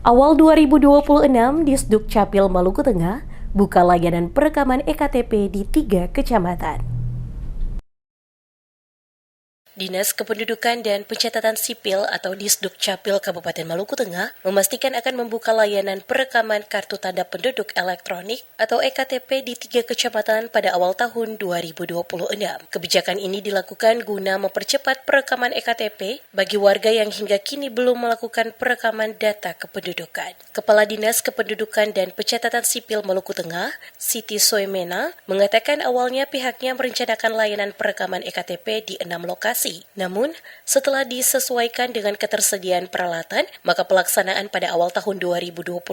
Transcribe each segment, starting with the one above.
Awal 2026, Disduk Capil Maluku Tengah buka layanan perekaman EKTP di 3 kecamatan. Dinas Kependudukan dan Pencatatan Sipil atau Disduk Capil Kabupaten Maluku Tengah memastikan akan membuka layanan perekaman Kartu Tanda Penduduk Elektronik atau EKTP di 3 kecamatan pada awal tahun 2026. Kebijakan ini dilakukan guna mempercepat perekaman EKTP bagi warga yang hingga kini belum melakukan perekaman data kependudukan. Kepala Dinas Kependudukan dan Pencatatan Sipil Maluku Tengah, Siti Soemena, mengatakan awalnya pihaknya merencanakan layanan perekaman EKTP di 6 lokasi. Namun, setelah disesuaikan dengan ketersediaan peralatan, maka pelaksanaan pada awal tahun 2026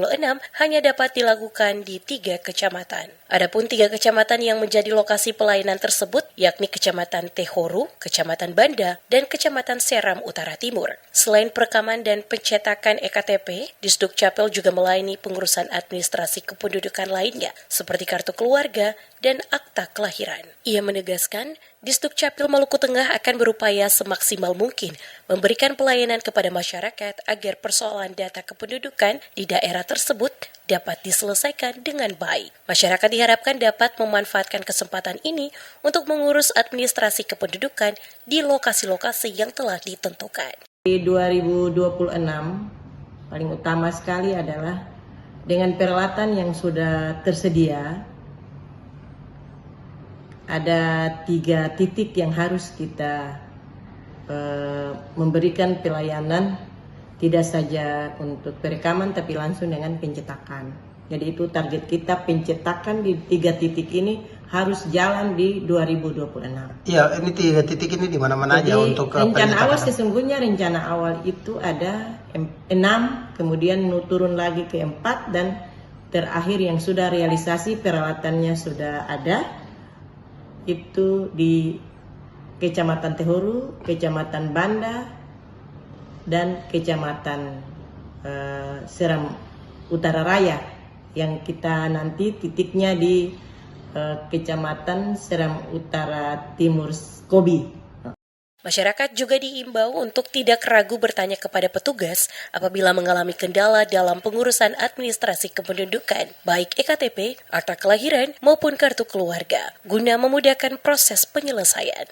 hanya dapat dilakukan di 3 kecamatan. Adapun 3 kecamatan yang menjadi lokasi pelayanan tersebut, yakni Kecamatan Tehoru, Kecamatan Banda, dan Kecamatan Seram Utara Timur. Selain perekaman dan pencetakan EKTP, Disduk Capil juga melayani pengurusan administrasi kependudukan lainnya, seperti kartu keluarga dan akta kelahiran. Ia menegaskan, Disduk Capil Maluku Tengah akan berupaya semaksimal mungkin memberikan pelayanan kepada masyarakat agar persoalan data kependudukan di daerah tersebut dapat diselesaikan dengan baik. Masyarakat diharapkan dapat memanfaatkan kesempatan ini untuk mengurus administrasi kependudukan di lokasi-lokasi yang telah ditentukan. Di 2026, paling utama sekali adalah dengan peralatan yang sudah tersedia, ada 3 titik yang harus kita memberikan pelayanan, tidak saja untuk perekaman tapi langsung dengan pencetakan. Jadi itu target kita, pencetakan di 3 titik ini harus jalan di 2026. Iya, ini 3 titik ini di mana-mana aja untuk rencana awal. Sesungguhnya rencana awal itu ada 6, kemudian turun lagi ke 4, dan terakhir yang sudah realisasi peralatannya sudah ada itu di Kecamatan Tehoru, Kecamatan Banda, dan Kecamatan Seram Utara Raya, yang kita nanti titiknya di Kecamatan Seram Utara Timur Kobi. Masyarakat juga diimbau untuk tidak ragu bertanya kepada petugas apabila mengalami kendala dalam pengurusan administrasi kependudukan, baik EKTP, akta kelahiran, maupun kartu keluarga, guna memudahkan proses penyelesaian.